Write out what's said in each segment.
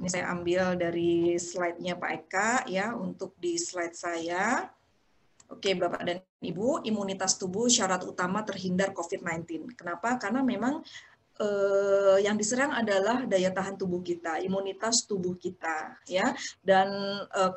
Ini saya ambil dari slide-nya Pak Eka ya, untuk di slide saya. Oke, Bapak dan Ibu, imunitas tubuh syarat utama terhindar COVID-19. Kenapa? Karena memang yang diserang adalah daya tahan tubuh kita, imunitas tubuh kita, ya. Dan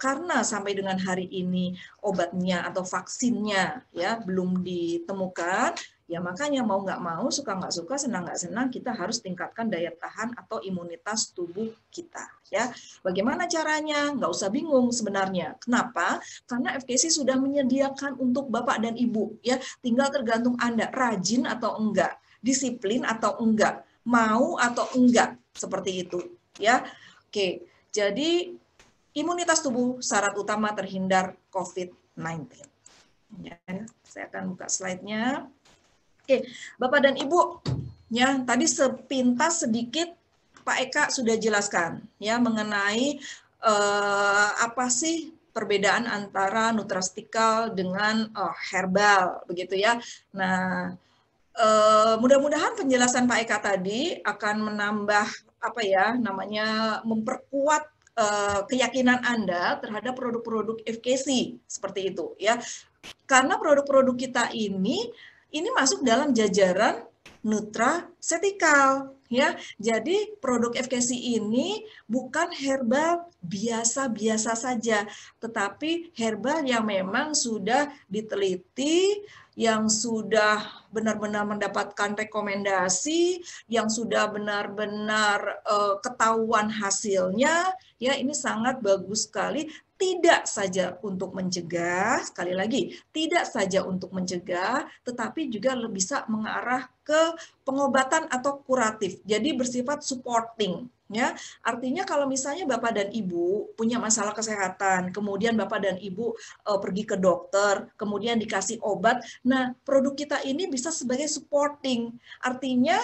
karena sampai dengan hari ini obatnya atau vaksinnya ya belum ditemukan, ya makanya mau nggak mau, suka nggak suka, senang nggak senang, kita harus tingkatkan daya tahan atau imunitas tubuh kita, ya. Bagaimana caranya? Nggak usah bingung sebenarnya. Kenapa? Karena FKC sudah menyediakan untuk Bapak dan Ibu, ya. Tinggal tergantung Anda rajin atau enggak, disiplin atau enggak, mau atau enggak, seperti itu, ya. Oke, jadi imunitas tubuh syarat utama terhindar COVID-19. Ya, saya akan buka slide-nya. Oke, Bapak dan Ibu, ya tadi sepintas sedikit Pak Eka sudah jelaskan ya mengenai apa sih perbedaan antara nutraceutical dengan herbal, begitu ya. Nah, mudah-mudahan penjelasan Pak Eka tadi akan menambah apa ya namanya, memperkuat keyakinan Anda terhadap produk-produk FKC seperti itu ya. Karena produk-produk kita ini masuk dalam jajaran nutraceutical ya. Jadi produk FKC ini bukan herbal biasa-biasa saja, tetapi herbal yang memang sudah diteliti, yang sudah benar-benar mendapatkan rekomendasi, yang sudah benar-benar ketahuan hasilnya, ya ini sangat bagus sekali. Tidak saja untuk mencegah, sekali lagi, tidak saja untuk mencegah, tetapi juga bisa mengarah ke pengobatan atau kuratif. Jadi bersifat supporting. Ya, artinya kalau misalnya Bapak dan Ibu punya masalah kesehatan, kemudian Bapak dan Ibu pergi ke dokter, kemudian dikasih obat, nah produk kita ini bisa sebagai supporting. Artinya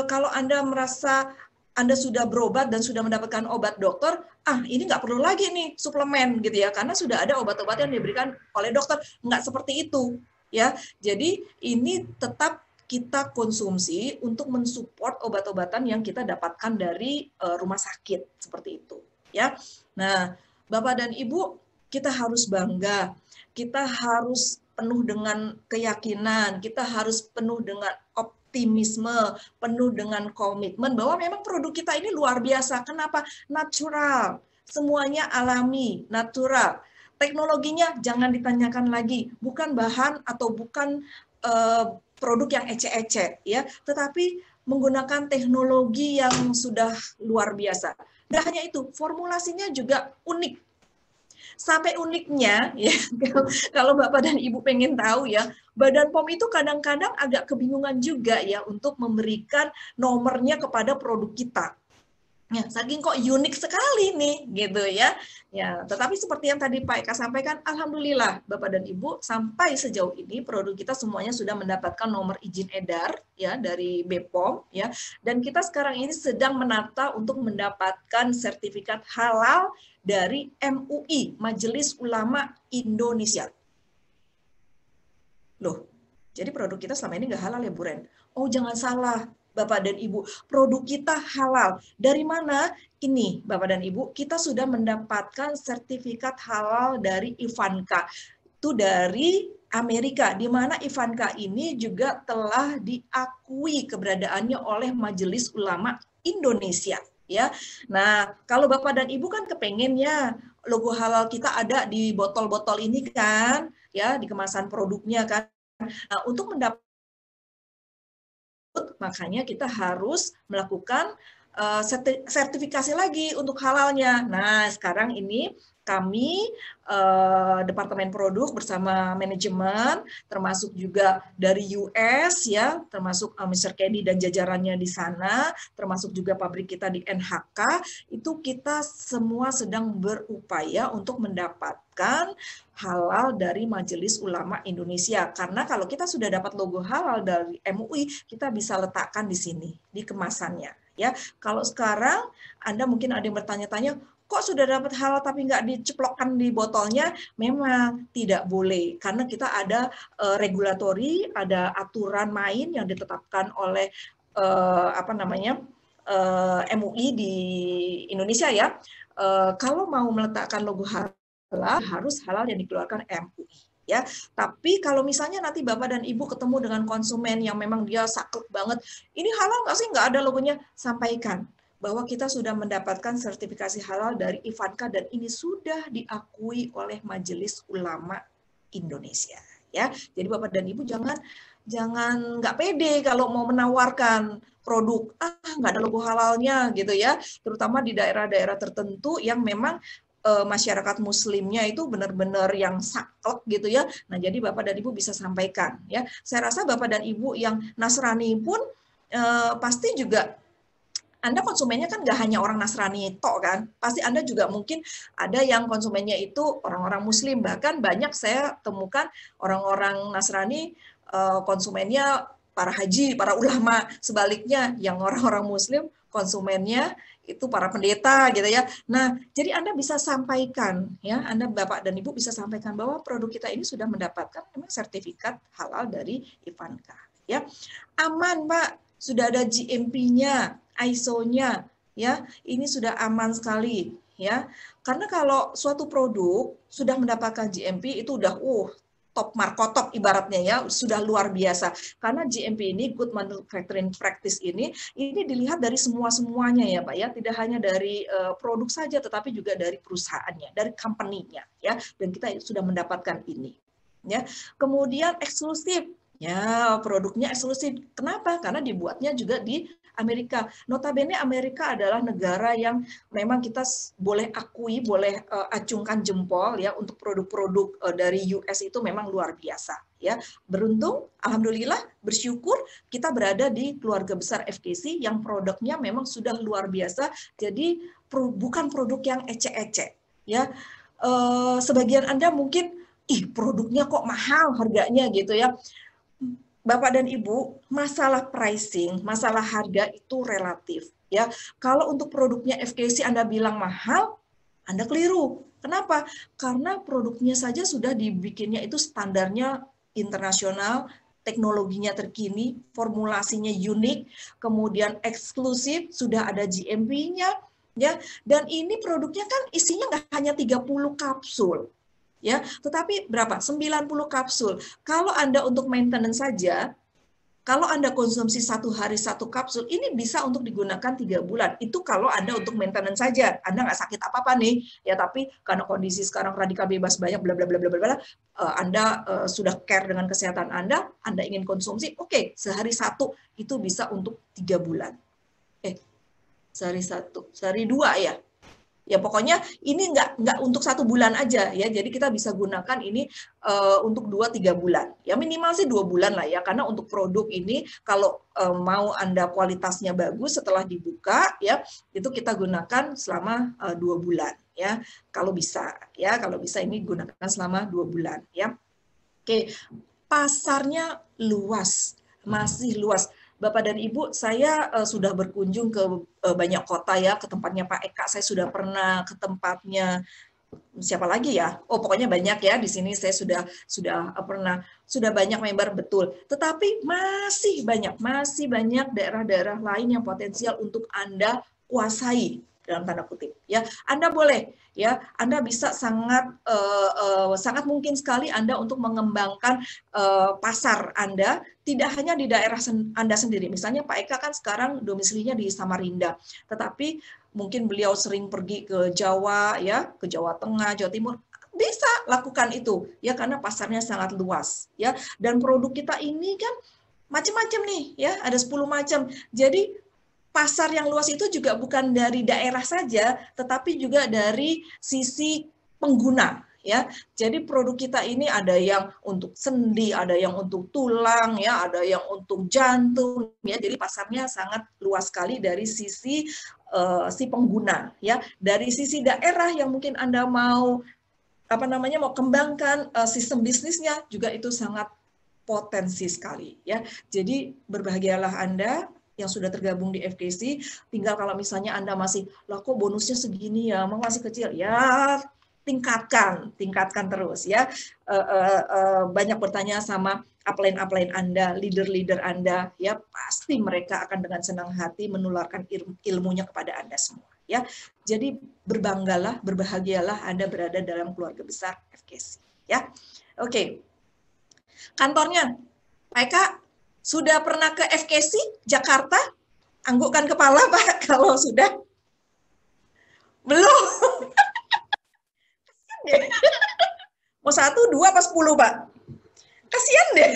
kalau Anda merasa Anda sudah berobat dan sudah mendapatkan obat dokter, ini nggak perlu lagi nih suplemen gitu ya, karena sudah ada obat-obat yang diberikan oleh dokter. Nggak seperti itu ya. Jadi ini tetap kita konsumsi untuk mensupport obat-obatan yang kita dapatkan dari rumah sakit seperti itu ya. Nah, Bapak dan Ibu, kita harus bangga, kita harus penuh dengan keyakinan, kita harus penuh dengan optimisme, penuh dengan komitmen bahwa memang produk kita ini luar biasa. Kenapa? Natural, semuanya alami, natural. Teknologinya jangan ditanyakan lagi, bukan bahan atau bukan produk yang ece-ece ya, tetapi menggunakan teknologi yang sudah luar biasa. Dan hanya itu, formulasinya juga unik. Sampai uniknya ya, kalau Bapak dan Ibu pengen tahu ya, Badan POM itu kadang-kadang agak kebingungan juga ya untuk memberikan nomornya kepada produk kita. Ya, saking kok unik sekali nih, gitu ya. Ya, tetapi seperti yang tadi Pak Eka sampaikan, alhamdulillah Bapak dan Ibu sampai sejauh ini produk kita semuanya sudah mendapatkan nomor izin edar ya dari BPOM ya. Dan kita sekarang ini sedang menata untuk mendapatkan sertifikat halal dari MUI, Majelis Ulama Indonesia. Loh, jadi produk kita selama ini nggak halal ya, Bu Ren? Oh, jangan salah, Bapak dan Ibu, produk kita halal. Dari mana? Ini, Bapak dan Ibu, kita sudah mendapatkan sertifikat halal dari Ivanka. Itu dari Amerika, di mana Ivanka ini juga telah diakui keberadaannya oleh Majelis Ulama Indonesia. Ya, nah kalau Bapak dan Ibu kan kepengennya logo halal kita ada di botol-botol ini kan, ya di kemasan produknya kan. Nah, untuk mendapat makanya kita harus melakukan sertifikasi lagi untuk halalnya. Nah, sekarang ini kami Departemen Produk bersama manajemen, termasuk juga dari US ya, termasuk Mr. Kenny dan jajarannya di sana, termasuk juga pabrik kita di NHK, itu kita semua sedang berupaya untuk mendapatkan halal dari Majelis Ulama Indonesia. Karena kalau kita sudah dapat logo halal dari MUI, kita bisa letakkan di sini, di kemasannya. Ya, kalau sekarang Anda mungkin ada yang bertanya-tanya, kok sudah dapat halal tapi nggak diceplokkan di botolnya? Memang tidak boleh, karena kita ada regulatori, ada aturan main yang ditetapkan oleh MUI di Indonesia ya, kalau mau meletakkan logo halal harus halal yang dikeluarkan MUI. Ya, tapi kalau misalnya nanti Bapak dan Ibu ketemu dengan konsumen yang memang dia saklek banget, ini halal nggak sih, nggak ada logonya, sampaikan bahwa kita sudah mendapatkan sertifikasi halal dari Ivanka dan ini sudah diakui oleh Majelis Ulama Indonesia. Ya, jadi Bapak dan Ibu jangan nggak pede kalau mau menawarkan produk nggak ada logo halalnya gitu ya, terutama di daerah-daerah tertentu yang memang masyarakat muslimnya itu benar-benar yang saklek gitu ya. Nah, jadi Bapak dan Ibu bisa sampaikan ya. Saya rasa Bapak dan Ibu yang Nasrani pun pasti juga Anda konsumennya kan nggak hanya orang Nasrani tok kan. Pasti Anda juga mungkin ada yang konsumennya itu orang-orang muslim. Bahkan banyak saya temukan orang-orang Nasrani konsumennya para haji, para ulama. Sebaliknya yang orang-orang muslim konsumennya itu para pendeta gitu ya. Nah, jadi Anda bisa sampaikan ya, Anda Bapak dan Ibu bisa sampaikan bahwa produk kita ini sudah mendapatkan memang sertifikat halal dari Ivanka ya. Aman, Pak. Sudah ada GMP-nya, ISO-nya ya. Ini sudah aman sekali ya. Karena kalau suatu produk sudah mendapatkan GMP itu udah top markotop ibaratnya ya, sudah luar biasa. Karena GMP ini, Good Manufacturing Practice ini dilihat dari semuanya ya Pak ya, tidak hanya dari produk saja, tetapi juga dari perusahaannya, dari company-nya ya, dan kita sudah mendapatkan ini. Ya, kemudian eksklusif, ya produknya eksklusif. Kenapa? Karena dibuatnya juga di Amerika. Notabene Amerika adalah negara yang memang kita boleh akui, boleh acungkan jempol ya untuk produk-produk dari US itu memang luar biasa ya. Beruntung, alhamdulillah, bersyukur kita berada di keluarga besar FKC yang produknya memang sudah luar biasa. Jadi bukan produk yang ecek-ecek ya. Sebagian Anda mungkin produknya kok mahal harganya gitu ya. Bapak dan Ibu, masalah pricing, masalah harga itu relatif ya. Kalau untuk produknya FKC Anda bilang mahal, Anda keliru. Kenapa? Karena produknya saja sudah dibikinnya itu standarnya internasional, teknologinya terkini, formulasinya unik, kemudian eksklusif, sudah ada GMP-nya ya. Dan ini produknya kan isinya nggak hanya 30 kapsul. Ya, tetapi berapa? 90 kapsul. Kalau Anda untuk maintenance saja, kalau Anda konsumsi 1 hari 1 kapsul, ini bisa untuk digunakan 3 bulan. Itu kalau Anda untuk maintenance saja. Anda nggak sakit apa-apa nih. Ya, tapi karena kondisi sekarang radikal bebas banyak, bla bla bla bla bla, Anda sudah care dengan kesehatan Anda ingin konsumsi, oke, sehari 1 itu bisa untuk 3 bulan. Sehari 1, sehari 2 ya. Ya pokoknya ini nggak untuk 1 bulan aja ya, jadi kita bisa gunakan ini untuk 2-3 bulan. Ya minimal sih 2 bulan lah ya, karena untuk produk ini kalau mau Anda kualitasnya bagus setelah dibuka ya, itu kita gunakan selama 2 bulan ya, kalau bisa ini gunakan selama 2 bulan ya. Oke, pasarnya luas, masih luas. Bapak dan Ibu, saya sudah berkunjung ke banyak kota ya, ke tempatnya Pak Eka, saya sudah pernah ke tempatnya siapa lagi ya? Oh, pokoknya banyak ya di sini saya sudah pernah, sudah banyak member betul. Tetapi masih banyak daerah-daerah lain yang potensial untuk Anda kuasai dalam tanda kutip ya. Anda boleh ya, Anda bisa sangat mungkin sekali Anda untuk mengembangkan pasar Anda tidak hanya di daerah Anda sendiri. Misalnya Pak Eka kan sekarang domisilinya di Samarinda, tetapi mungkin beliau sering pergi ke Jawa ya, ke Jawa Tengah, Jawa Timur, bisa lakukan itu ya, karena pasarnya sangat luas ya, dan produk kita ini kan macam-macam nih ya, ada 10 macam. Jadi pasar yang luas itu juga bukan dari daerah saja, tetapi juga dari sisi pengguna ya. Jadi produk kita ini ada yang untuk sendi, ada yang untuk tulang ya, ada yang untuk jantung ya. Jadi pasarnya sangat luas sekali dari sisi si pengguna ya. Dari sisi daerah yang mungkin Anda mau mau kembangkan sistem bisnisnya juga itu sangat potensi sekali ya. Jadi berbahagialah Anda yang sudah tergabung di FKC. Tinggal kalau misalnya Anda masih, lah kok bonusnya segini ya, masih kecil ya, tingkatkan terus ya. Banyak bertanya sama upline Anda, leader-leader Anda, ya pasti mereka akan dengan senang hati menularkan ilmunya kepada Anda semua. Ya, jadi berbanggalah, berbahagialah Anda berada dalam keluarga besar FKC. Ya, oke. Kantornya, Pak Eka sudah pernah ke FKC Jakarta? Anggukkan kepala Pak kalau sudah. Belum. Mau 1, 2, apa 10 Pak? Kasian deh.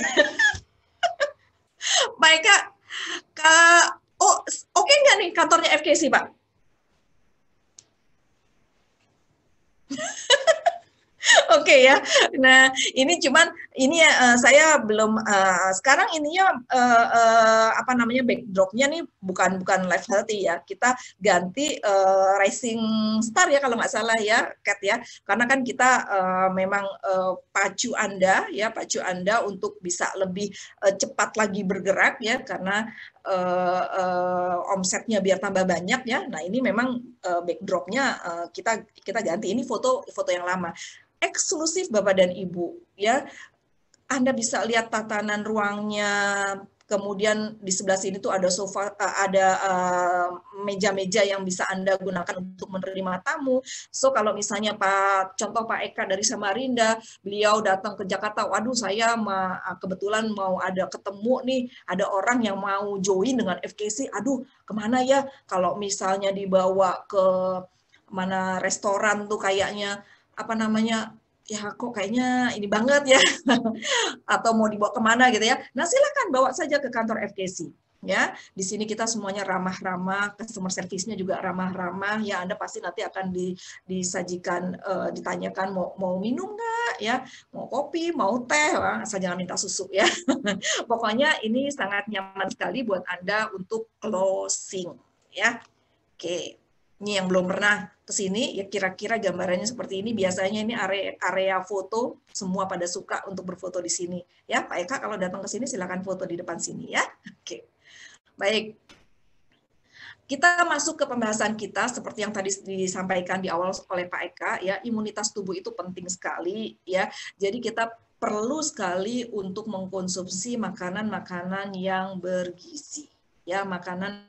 Pak Eka, oke nggak nih kantornya FKC Pak? Oke ya. Nah, ini cuman ini ya saya belum sekarang ininya apa namanya backdropnya nih bukan live healthy ya. Kita ganti Rising Star ya kalau nggak salah ya, Kat ya. Karena kan kita memang pacu Anda untuk bisa lebih cepat lagi bergerak ya karena omsetnya biar tambah banyak ya. Nah, ini memang backdropnya kita ganti. Ini foto yang lama. Eksklusif Bapak dan Ibu ya. Anda bisa lihat tatanan ruangnya, kemudian di sebelah sini tuh ada sofa, ada meja-meja yang bisa Anda gunakan untuk menerima tamu. So kalau misalnya contoh Pak Eka dari Samarinda, beliau datang ke Jakarta, waduh saya kebetulan mau ada ketemu nih, ada orang yang mau join dengan FKC, aduh kemana ya, kalau misalnya dibawa ke mana restoran tuh kayaknya apa namanya, ya kok kayaknya ini banget ya, atau mau dibawa kemana gitu ya. Nah silakan bawa saja ke kantor FKC. Ya, di sini kita semuanya ramah-ramah, customer service-nya juga ramah-ramah. Ya, Anda pasti nanti akan disajikan, ditanyakan mau minum nggak, ya, mau kopi, mau teh, asal jangan minta susu ya. Pokoknya ini sangat nyaman sekali buat Anda untuk closing, ya. Oke. Ini yang belum pernah ke sini, ya kira-kira gambarannya seperti ini. Biasanya ini area foto, semua pada suka untuk berfoto di sini. Ya, Pak Eka kalau datang ke sini silakan foto di depan sini ya. Oke. Baik. Kita masuk ke pembahasan kita seperti yang tadi disampaikan di awal oleh Pak Eka ya, imunitas tubuh itu penting sekali ya. Jadi kita perlu sekali untuk mengkonsumsi makanan-makanan yang bergizi. Ya, makanan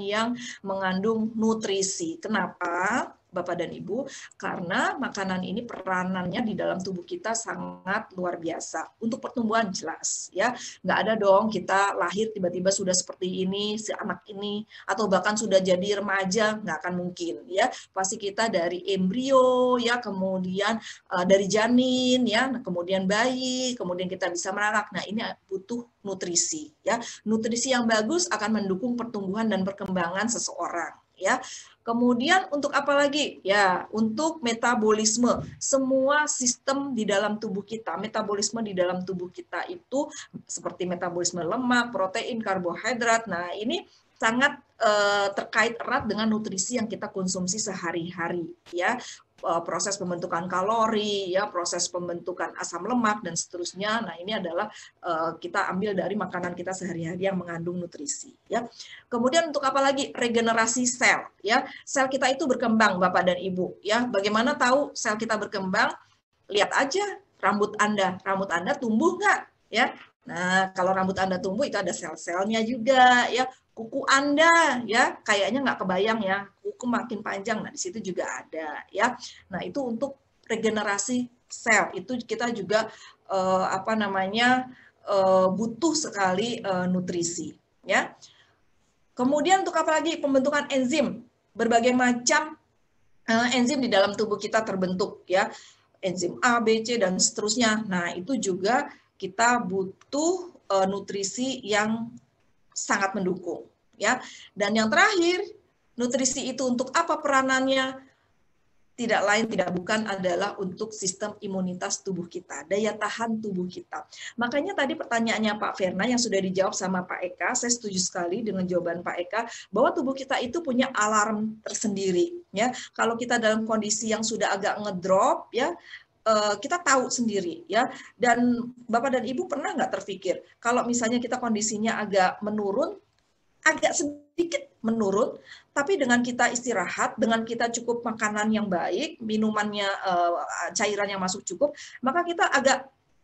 yang mengandung nutrisi. Kenapa, Bapak dan Ibu? Karena makanan ini peranannya di dalam tubuh kita sangat luar biasa. Untuk pertumbuhan jelas, ya. Nggak ada dong kita lahir tiba-tiba sudah seperti ini, si anak ini, atau bahkan sudah jadi remaja, nggak akan mungkin, ya. Pasti kita dari embrio, ya, kemudian dari janin, ya, kemudian bayi, kemudian kita bisa merangkak. Nah, ini butuh nutrisi, ya. Nutrisi yang bagus akan mendukung pertumbuhan dan perkembangan seseorang, ya. Kemudian untuk apa lagi? Ya, untuk metabolisme. Semua sistem di dalam tubuh kita, metabolisme di dalam tubuh kita itu seperti metabolisme lemak, protein, karbohidrat. Nah, ini sangat terkait erat dengan nutrisi yang kita konsumsi sehari-hari, ya. Proses pembentukan kalori, ya, proses pembentukan asam lemak dan seterusnya. Nah, ini adalah kita ambil dari makanan kita sehari-hari yang mengandung nutrisi, ya. Kemudian untuk apa lagi? Regenerasi sel, ya. Sel kita itu berkembang, Bapak dan Ibu, ya. Bagaimana tahu sel kita berkembang? Lihat aja rambut Anda tumbuh nggak, ya. Nah, kalau rambut Anda tumbuh itu ada sel-selnya juga, ya. Kuku Anda, ya, kayaknya nggak kebayang ya, kuku makin panjang, nah di situ juga ada, ya. Nah, itu untuk regenerasi sel, itu kita juga apa namanya butuh sekali nutrisi, ya. Kemudian untuk apa lagi? Pembentukan enzim, berbagai macam enzim di dalam tubuh kita terbentuk, ya, enzim A, B, C dan seterusnya. Nah, itu juga kita butuh nutrisi yang sangat mendukung, ya. Dan yang terakhir, nutrisi itu untuk apa peranannya? Tidak lain tidak bukan adalah untuk sistem imunitas tubuh kita, daya tahan tubuh kita. Makanya tadi pertanyaannya Pak Verna yang sudah dijawab sama Pak Eka, saya setuju sekali dengan jawaban Pak Eka bahwa tubuh kita itu punya alarm tersendiri, ya. Kalau kita dalam kondisi yang sudah agak ngedrop, ya, kita tahu sendiri, ya. Dan Bapak dan Ibu pernah nggak terpikir kalau misalnya kita kondisinya agak menurun, agak sedikit sedikit menurun, tapi dengan kita istirahat, dengan kita cukup makanan yang baik, minumannya cairan yang masuk cukup, maka kita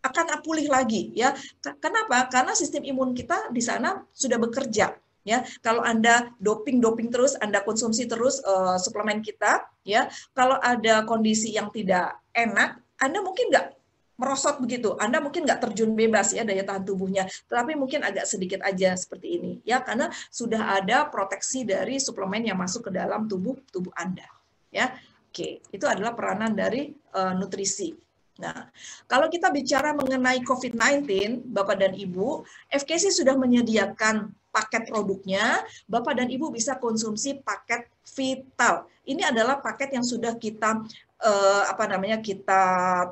akan pulih lagi ya. Kenapa? Karena sistem imun kita di sana sudah bekerja. Ya, kalau Anda doping terus, Anda konsumsi terus suplemen kita, ya, kalau ada kondisi yang tidak enak, Anda mungkin nggak merosot begitu, Anda mungkin nggak terjun bebas ya daya tahan tubuhnya, tetapi mungkin agak sedikit aja seperti ini ya, karena sudah ada proteksi dari suplemen yang masuk ke dalam tubuh Anda ya. Oke, itu adalah peranan dari nutrisi. Nah, kalau kita bicara mengenai COVID-19, Bapak dan Ibu, FKC sudah menyediakan paket produknya, Bapak dan Ibu bisa konsumsi paket vital. Ini adalah paket yang sudah kita kita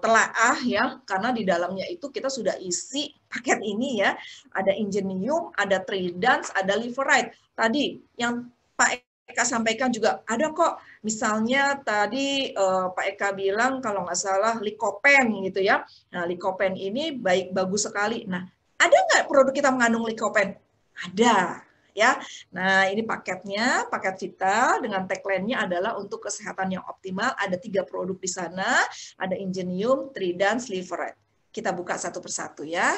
telaah ya, karena di dalamnya itu kita sudah isi paket ini ya, ada Ingenium, ada Tridans, ada Liverite. Tadi yang Pak Eka sampaikan juga ada kok, misalnya tadi Pak Eka bilang kalau nggak salah Lycopene gitu ya. Nah, Lycopene ini bagus sekali. Nah, ada nggak produk kita mengandung Lycopene? Ada. Ya, nah ini paketnya, paket vital dengan tagline-nya adalah untuk kesehatan yang optimal. Ada 3 produk di sana, ada Ingenium, Tridans, Liverite. Kita buka satu persatu ya.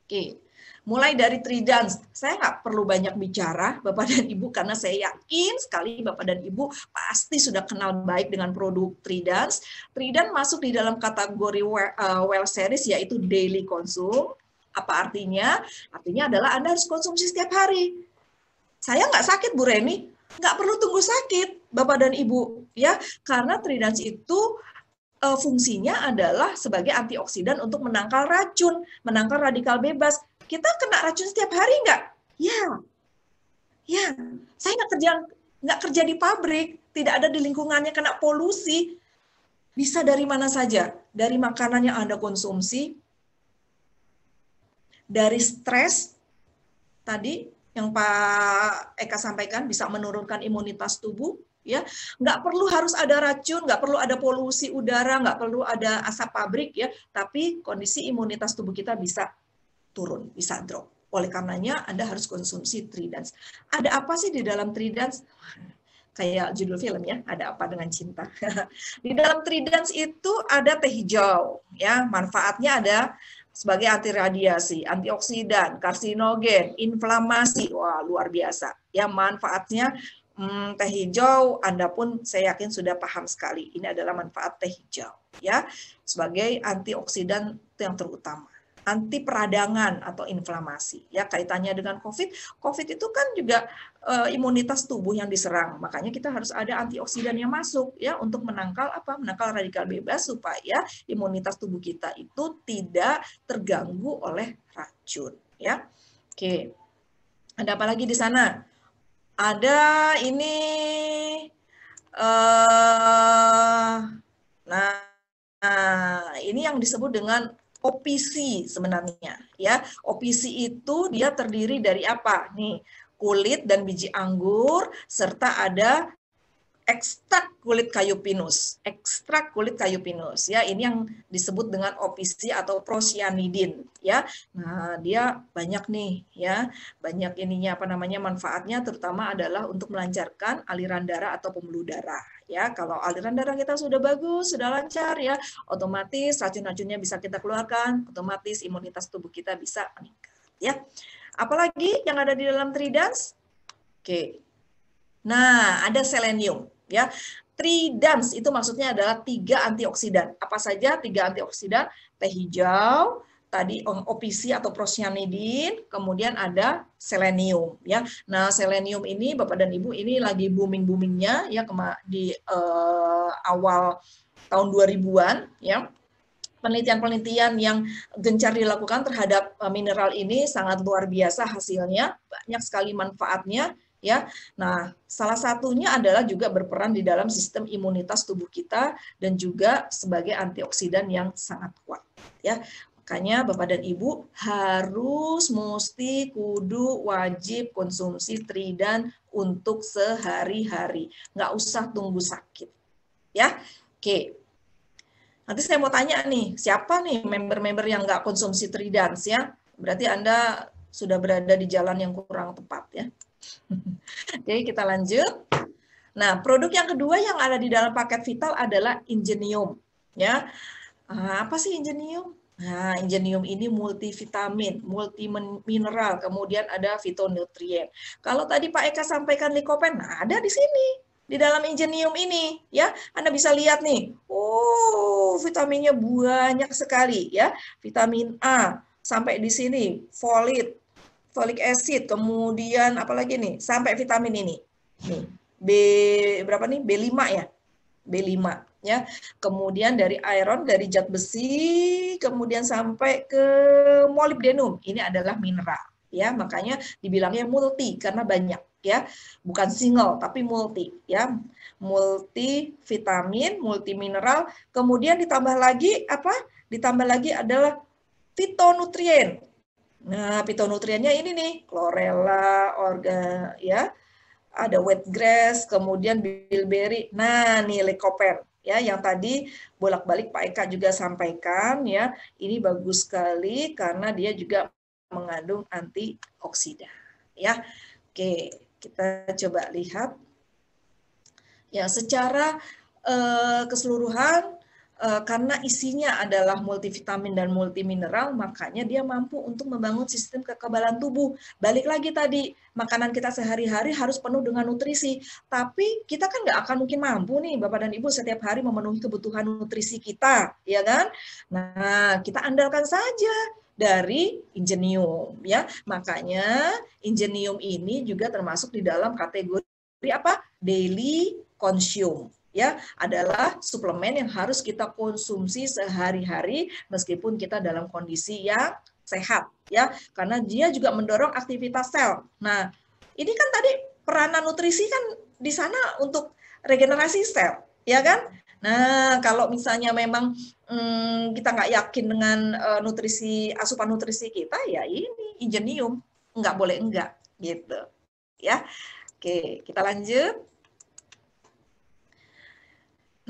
Oke, mulai dari Tridans. Saya nggak perlu banyak bicara, Bapak dan Ibu, karena saya yakin sekali Bapak dan Ibu pasti sudah kenal baik dengan produk Tridans. Tridans masuk di dalam kategori well series, yaitu daily consume. Apa artinya? Artinya adalah Anda harus konsumsi setiap hari. Saya nggak sakit, Bu Reni. Nggak perlu tunggu sakit, Bapak dan Ibu. Ya, karena Tridans itu fungsinya adalah sebagai antioksidan untuk menangkal racun, menangkal radikal bebas. Kita kena racun setiap hari nggak? Ya. Saya nggak kerja di pabrik, tidak ada di lingkungannya kena polusi. Bisa dari mana saja? Dari makanan yang Anda konsumsi, dari stres tadi yang Pak Eka sampaikan bisa menurunkan imunitas tubuh ya, nggak perlu harus ada racun, nggak perlu ada polusi udara, nggak perlu ada asap pabrik ya, tapi kondisi imunitas tubuh kita bisa turun, bisa drop. Oleh karenanya Anda harus konsumsi Tridans. Ada apa sih di dalam Tridans? Kayak judul film ya, ada apa dengan cinta. Di dalam Tridans itu ada teh hijau ya, manfaatnya ada sebagai anti radiasi, antioksidan, karsinogen, inflamasi. Wah, luar biasa. Ya, manfaatnya teh hijau Anda pun saya yakin sudah paham sekali. Ini adalah manfaat teh hijau ya, sebagai antioksidan yang terutama. Anti peradangan atau inflamasi ya, kaitannya dengan COVID itu kan juga imunitas tubuh yang diserang, makanya kita harus ada antioksidan yang masuk ya untuk menangkal radikal bebas supaya imunitas tubuh kita itu tidak terganggu oleh racun ya. Oke, ada apa lagi di sana? Ada ini nah ini yang disebut dengan OPC sebenarnya ya. OPC itu dia terdiri dari apa? Nih, kulit dan biji anggur serta ada ekstrak kulit kayu pinus. Ekstrak kulit kayu pinus ya. Ini yang disebut dengan OPC atau procyanidin ya. Nah, dia banyak nih ya. Banyak ininya manfaatnya, terutama adalah untuk melancarkan aliran darah atau pembuluh darah ya. Kalau aliran darah kita sudah bagus, sudah lancar ya, otomatis racun-racunnya bisa kita keluarkan, otomatis imunitas tubuh kita bisa meningkat ya. Apalagi yang ada di dalam Tridans? Oke. Nah, ada selenium ya. Tridans itu maksudnya adalah 3 antioksidan. Apa saja 3 antioksidan? Teh hijau, tadi OPC atau procyanidin, kemudian ada selenium ya. Nah, selenium ini Bapak dan Ibu ini lagi booming-boomingnya ya di awal tahun 2000-an ya. Penelitian-penelitian yang gencar dilakukan terhadap mineral ini sangat luar biasa hasilnya, banyak sekali manfaatnya ya. Nah, salah satunya adalah juga berperan di dalam sistem imunitas tubuh kita dan juga sebagai antioksidan yang sangat kuat ya. Makanya Bapak dan Ibu mesti kudu wajib konsumsi Tridan untuk sehari-hari, nggak usah tunggu sakit ya. Oke. Nanti saya mau tanya nih, siapa nih member-member yang nggak konsumsi Tridans ya? Berarti Anda sudah berada di jalan yang kurang tepat ya. Oke, kita lanjut. Nah, produk yang kedua yang ada di dalam paket vital adalah Ingenium. Ya, apa sih Ingenium? Nah, Ingenium ini multivitamin, multimineral, kemudian ada fitonutrien. Kalau tadi Pak Eka sampaikan likopen, nah ada di sini di dalam Ingenium ini, ya. Anda bisa lihat nih. Oh, vitaminnya banyak sekali, ya. Vitamin A sampai di sini, folit, folic acid, kemudian apalagi nih, sampai vitamin ini. Nih, B berapa nih? B5 ya. B5 ya. Kemudian dari iron, dari zat besi, kemudian sampai ke molybdenum. Ini adalah mineral ya. Makanya dibilangnya multi karena banyak ya. Bukan single tapi multi ya. Multi vitamin, multi mineral, kemudian ditambah lagi apa? Ditambah lagi adalah fitonutrien. Nah, fitonutriennya ini nih, chlorella, orga ya, ada wheatgrass, kemudian bilberry. Nah, nih lycopene ya yang tadi bolak-balik Pak Eka juga sampaikan ya. Ini bagus sekali karena dia juga mengandung antioksidan ya. Oke, kita coba lihat ya secara keseluruhan karena isinya adalah multivitamin dan multimineral, makanya dia mampu untuk membangun sistem kekebalan tubuh. Balik lagi tadi, makanan kita sehari-hari harus penuh dengan nutrisi. Tapi kita kan nggak akan mungkin mampu nih, Bapak dan Ibu, setiap hari memenuhi kebutuhan nutrisi kita, ya kan? Nah, kita andalkan saja dari Ingenium, ya. Makanya Ingenium ini juga termasuk di dalam kategori apa? Daily consume. Ya, adalah suplemen yang harus kita konsumsi sehari-hari meskipun kita dalam kondisi yang sehat ya, karena dia juga mendorong aktivitas sel. Nah, ini kan tadi peranan nutrisi kan di sana untuk regenerasi sel, ya kan? Nah, kalau misalnya memang kita nggak yakin dengan nutrisi, asupan nutrisi kita, ya ini Ingenium, nggak boleh enggak gitu ya. Oke, kita lanjut.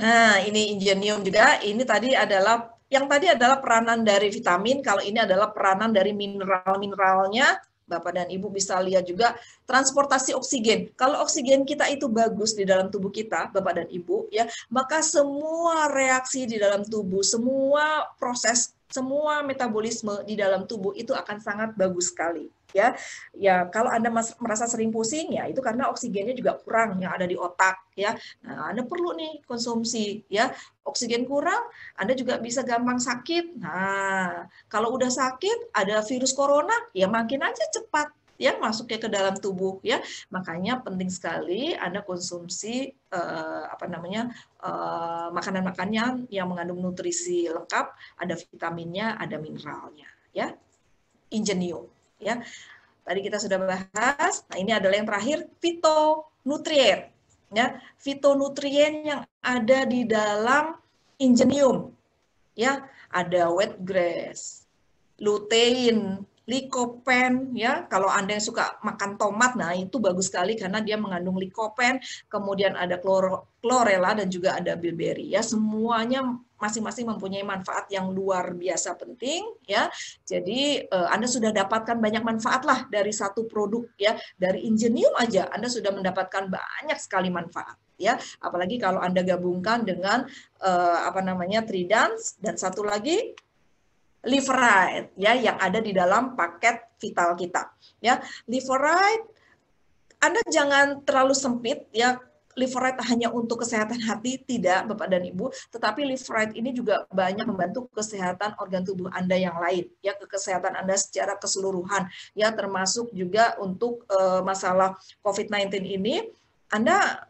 Nah, ini Ingenium juga. Ini tadi adalah yang tadi adalah peranan dari vitamin, kalau ini adalah peranan dari mineral-mineralnya. Bapak dan Ibu bisa lihat juga transportasi oksigen. Kalau oksigen kita itu bagus di dalam tubuh kita, Bapak dan Ibu, ya, maka semua reaksi di dalam tubuh, semua proses, semua metabolisme di dalam tubuh itu akan sangat bagus sekali. Ya, ya kalau Anda merasa sering pusing, ya itu karena oksigennya juga kurang yang ada di otak, ya. Nah, Anda perlu nih konsumsi, ya. Oksigen kurang, Anda juga bisa gampang sakit. Nah, kalau udah sakit, ada virus corona, ya makin aja cepat ya masuknya ke dalam tubuh ya. Makanya penting sekali Anda konsumsi makanan-makanan yang mengandung nutrisi lengkap, ada vitaminnya, ada mineralnya ya. Ingenium ya. Tadi kita sudah bahas. Nah, ini adalah yang terakhir, fitonutrien. Ya, fitonutrien yang ada di dalam Ingenium. Ya, ada wheatgrass, lutein, lycopene ya. Kalau Anda yang suka makan tomat, nah itu bagus sekali karena dia mengandung lycopene, kemudian ada chlorella dan juga ada bilberry ya. Semuanya masing-masing mempunyai manfaat yang luar biasa penting ya. Jadi Anda sudah dapatkan banyak manfaat lah dari satu produk ya. Dari Ingenium aja Anda sudah mendapatkan banyak sekali manfaat ya. Apalagi kalau Anda gabungkan dengan Tridans dan satu lagi Liverite ya yang ada di dalam paket vital kita ya. Liverite Anda jangan terlalu sempit ya. Liverite hanya untuk kesehatan hati, tidak Bapak dan Ibu, tetapi Liverite ini juga banyak membantu kesehatan organ tubuh Anda yang lain ya, kesehatan Anda secara keseluruhan ya, termasuk juga untuk masalah COVID-19 ini Anda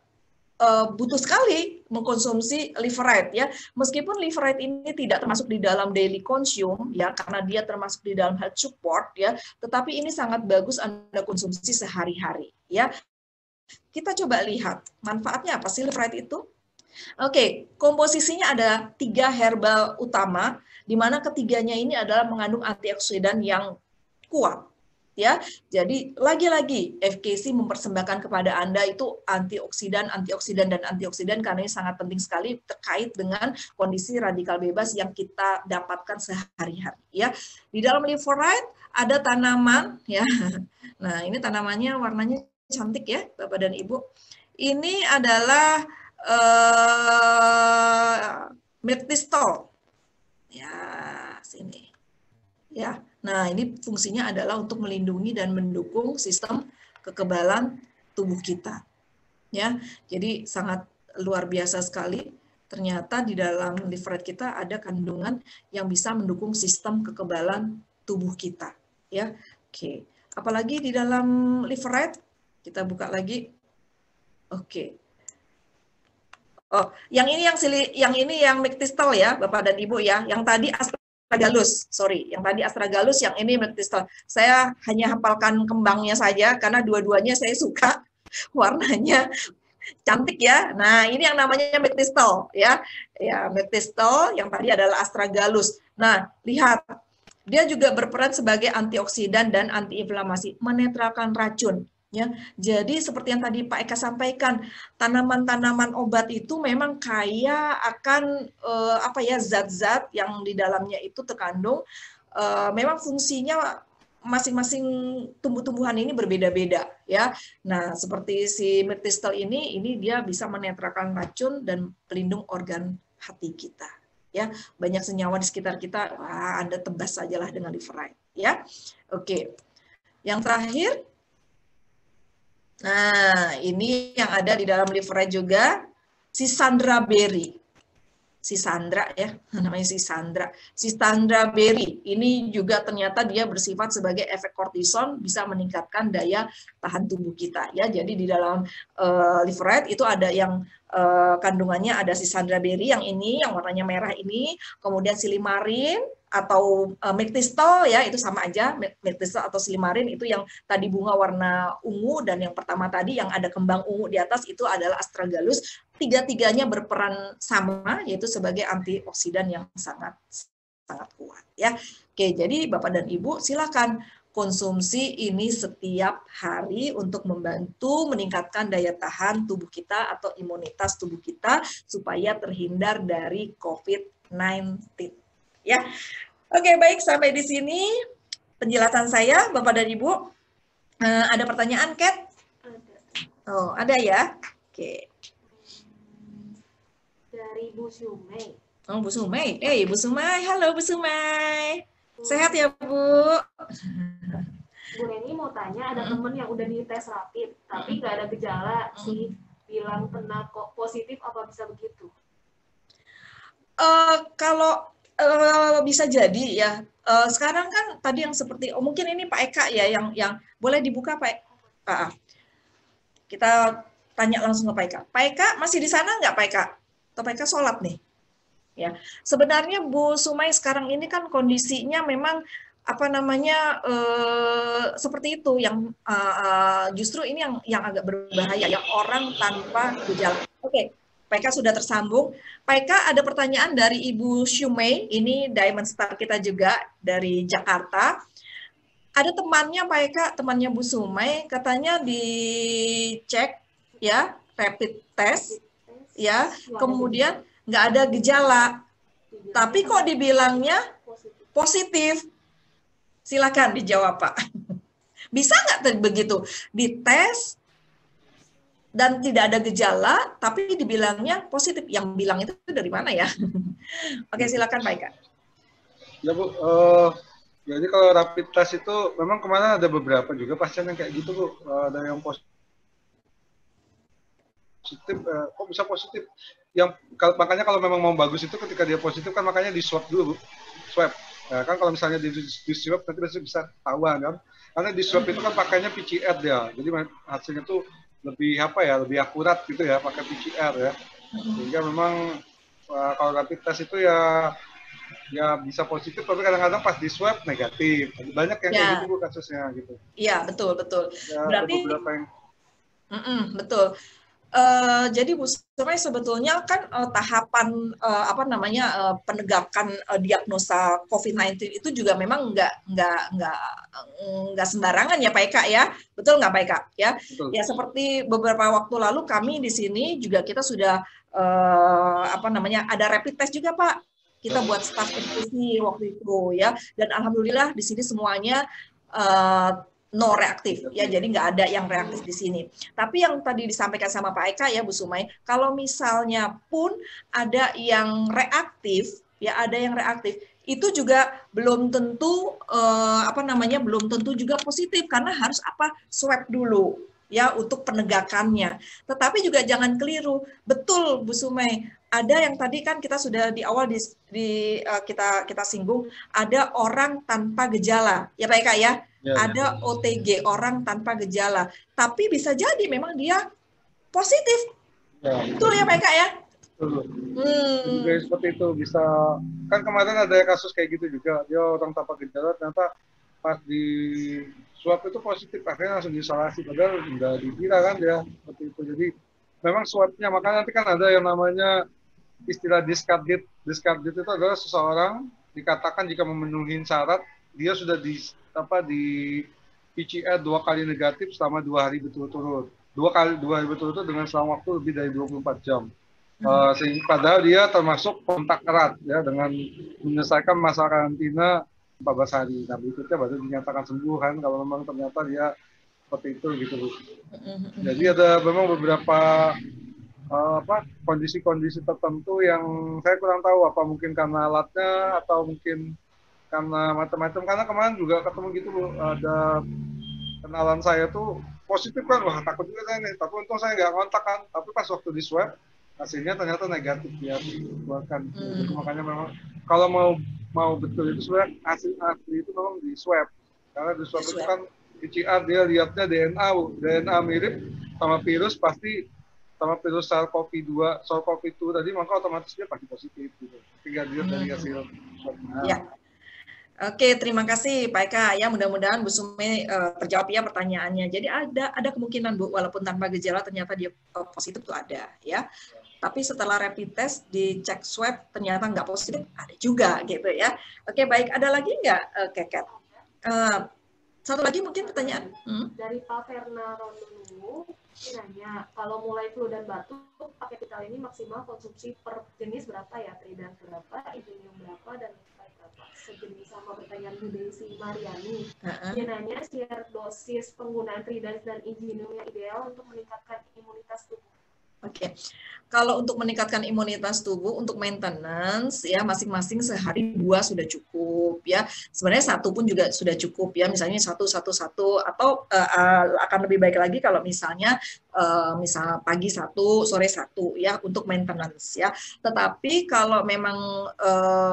butuh sekali mengkonsumsi Liverite ya. Meskipun Liverite ini tidak termasuk di dalam daily consume ya karena dia termasuk di dalam health support ya, tetapi ini sangat bagus Anda konsumsi sehari-hari ya. Kita coba lihat manfaatnya apa sih Liverite itu? Oke, komposisinya ada 3 herbal utama di mana ketiganya ini adalah mengandung antioksidan yang kuat. Ya, jadi lagi-lagi FKC mempersembahkan kepada Anda itu antioksidan karena ini sangat penting sekali terkait dengan kondisi radikal bebas yang kita dapatkan sehari-hari ya. Di dalam Liverite ada tanaman ya. Nah, ini tanamannya warnanya cantik ya, Bapak dan Ibu. Ini adalah miltistol. Ya, sini. Ya. Nah, ini fungsinya adalah untuk melindungi dan mendukung sistem kekebalan tubuh kita. Ya. Jadi sangat luar biasa sekali. Ternyata di dalam leafret kita ada kandungan yang bisa mendukung sistem kekebalan tubuh kita. Ya. Oke. Apalagi di dalam leafret, kita buka lagi. Oke. Oh, yang ini yang miltistol ya, Bapak dan Ibu ya. Yang tadi astragalus, sorry. Yang tadi astragalus, yang ini miltistol. Saya hanya hafalkan kembangnya saja karena dua-duanya saya suka warnanya cantik ya. Nah, ini yang namanya miltistol ya. Ya, miltistol yang tadi adalah astragalus. Nah, lihat dia juga berperan sebagai antioksidan dan antiinflamasi, menetralkan racun. Ya, jadi seperti yang tadi Pak Eka sampaikan, tanaman-tanaman obat itu memang kaya akan zat-zat yang di dalamnya itu terkandung. Memang fungsinya masing-masing tumbuh-tumbuhan ini berbeda-beda ya. Nah, seperti si miltistol ini dia bisa menetralkan racun dan pelindung organ hati kita. Ya, banyak senyawa di sekitar kita, Anda tebas sajalah dengan leafret ya. Oke. Yang terakhir, nah, ini yang ada di dalam leafret juga, si Sandra berry. Si Sandra ya, namanya si Sandra. Si Sandra berry, ini juga ternyata dia bersifat sebagai efek kortison, bisa meningkatkan daya tahan tubuh kita. Ya, jadi di dalam leafret itu ada yang kandungannya ada si Sandra berry, yang ini, yang warnanya merah ini, kemudian silimarin, atau miltistol ya, itu sama aja, miltistol atau silimarin itu yang tadi bunga warna ungu, dan yang pertama tadi yang ada kembang ungu di atas itu adalah astragalus. Tiga-tiganya berperan sama, yaitu sebagai antioksidan yang sangat kuat ya. Oke, jadi Bapak dan Ibu silakan konsumsi ini setiap hari untuk membantu meningkatkan daya tahan tubuh kita atau imunitas tubuh kita supaya terhindar dari COVID-19 ya. Oke, baik, sampai di sini penjelasan saya, Bapak dan Ibu. Ada pertanyaan, Kat? Ada. Oh, ada ya? Oke. Dari Bu Sumei. Oh, Bu Sumai. Bu Sumai. Halo, Bu Sumai. Sehat ya, Bu? Bu Reni mau tanya, ada temen yang udah dites rapid, tapi nggak ada gejala sih, bilang kena kok positif, apa bisa begitu? Kalau bisa jadi ya. Sekarang kan tadi yang seperti, mungkin ini Pak Eka ya yang boleh dibuka Pak Eka. Kita tanya langsung ke Pak Eka. Pak Eka masih di sana nggak Pak Eka? Atau Pak Eka sholat nih? Ya, sebenarnya Bu Sumai sekarang ini kan kondisinya memang seperti itu, yang justru ini yang agak berbahaya ya, orang tanpa gejala. Oke, Pak Eka sudah tersambung. Pak Eka, ada pertanyaan dari Ibu Shumei, ini Diamond Star kita juga dari Jakarta. Ada temannya Pak Eka, temannya Bu Sumai, katanya dicek ya, rapid test ya, kemudian nggak ada gejala, tapi kok dibilangnya positif. Silakan dijawab Pak. Bisa nggak begitu? Dites dan tidak ada gejala, tapi dibilangnya positif. Yang bilang itu dari mana ya? Oke, silakan Pak Eka. Ya Bu, jadi kalau rapid test itu memang kemarin ada beberapa juga pasien yang kayak gitu Bu, ada yang positif, kok bisa positif? Makanya kalau memang mau bagus itu ketika dia positif kan makanya di swab dulu Bu, swab. Nah, kan kalau misalnya di swab nanti bisa tahuan kan, karena di swab itu kan pakainya PCR dia, jadi hasilnya tuh lebih lebih akurat gitu ya, pakai PCR ya. Sehingga memang kalau rapid test itu ya bisa positif, tapi kadang-kadang pas di swab negatif. Banyak yang kayak gitu Bu kasusnya gitu. Iya, betul. Ya, berarti ada beberapa yang betul. Jadi Bu Sumai sebetulnya kan tahapan penegakan diagnosa COVID-19 itu juga memang nggak sembarangan ya Pak Eka ya, betul nggak Pak Eka ya? Betul. Ya, seperti beberapa waktu lalu kami di sini juga kita sudah ada rapid test juga Pak, kita buat staf FPC waktu itu ya, dan alhamdulillah di sini semuanya no reaktif ya, jadi nggak ada yang reaktif di sini. Tapi yang tadi disampaikan sama Pak Eka ya Bu Sumai, kalau misalnya pun ada yang reaktif ya, ada yang reaktif, itu juga belum tentu belum tentu juga positif, karena harus swab dulu ya untuk penegakannya. Tetapi juga jangan keliru, betul Bu Sumai, ada yang tadi kan kita sudah di awal kita singgung, ada orang tanpa gejala ya Pak Eka ya. Ada OTG, orang tanpa gejala, tapi bisa jadi memang dia positif. Betul ya Pak Eka ya? Juga seperti itu bisa. Kan kemarin ada kasus kayak gitu juga, dia orang tanpa gejala, ternyata pas di swab itu positif, akhirnya langsung diisolasi, padahal nggak dikira kan dia seperti itu. Jadi memang swabnya, makanya nanti kan ada yang namanya istilah discarded. Discarded itu adalah seseorang dikatakan jika memenuhi syarat, dia sudah di PCR 2 kali negatif selama 2 hari berturut-turut. 2 hari berturut-turut dengan selang waktu lebih dari 24 jam. Sehingga padahal dia termasuk kontak erat ya, dengan menyelesaikan masa karantina 14 hari. Nah, berikutnya baru dinyatakan sembuh kan, kalau memang ternyata dia seperti itu gitu. Jadi ada memang beberapa kondisi-kondisi tertentu yang saya kurang tahu, apa mungkin karena alatnya atau mungkin karena macam-macam. Karena kemarin juga ketemu gitu Bu, ada kenalan saya tuh positif kan, wah takut juga saya nih, tapi untung saya nggak kontak kan, tapi pas waktu di swab hasilnya ternyata negatif ya, dikeluarkan. Makanya memang kalau mau betul itu sebenarnya hasil asli itu memang di swab, karena di swab itu kan PCR dia lihatnya DNA mirip sama virus, pasti sama virus SARS-CoV-2 tadi, maka otomatis dia pasti positif gitu. Tinggal dilihat dari hasil swabnya. Ya. Oke, terima kasih Pak Eka ya, mudah-mudahan Bu Sumai terjawab ya pertanyaannya. Jadi ada kemungkinan Bu, walaupun tanpa gejala ternyata dia positif itu ada ya. Tapi setelah rapid test dicek swab ternyata nggak positif, ada juga gitu ya. Oke, baik, ada lagi nggak Keket? Satu lagi mungkin pertanyaan. Dari Pak Ferna Rondonu, nanya, kalau mulai flu dan batuk, pakai vital ini maksimal konsumsi per jenis berapa ya? Tridans berapa, Iginium berapa, dan sejenis, sama pertanyaan Bu Desi Mariani. Dia nanya share dosis penggunaan Tridans dan Iginium yang ideal untuk meningkatkan imunitas tubuh. Oke. Kalau untuk meningkatkan imunitas tubuh, untuk maintenance ya, masing-masing sehari 2 sudah cukup ya. Sebenarnya 1 pun juga sudah cukup ya. Misalnya 1 atau akan lebih baik lagi kalau misalnya misal pagi 1, sore 1 ya, untuk maintenance ya. Tetapi kalau memang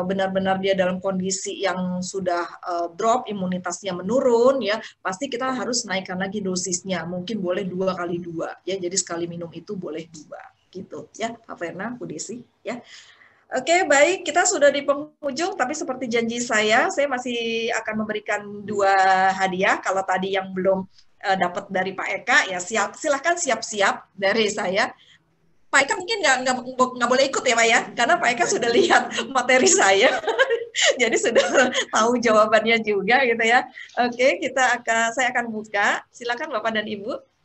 benar-benar dia dalam kondisi yang sudah drop, imunitasnya menurun ya, pasti kita harus naikkan lagi dosisnya. Mungkin boleh 2 kali 2 ya. Jadi sekali minum itu boleh 2 gitu ya, Pak Ferna, Bu Desi ya. Oke, baik, kita sudah di penghujung, tapi seperti janji saya masih akan memberikan 2 hadiah. Kalau tadi yang belum dapat dari Pak Eka ya, silahkan siap-siap dari saya. Pak Eka mungkin nggak boleh ikut ya Pak ya, karena Pak Eka sudah lihat materi saya, jadi sudah tahu jawabannya juga gitu ya. Oke, saya akan buka. Silakan Bapak dan Ibu.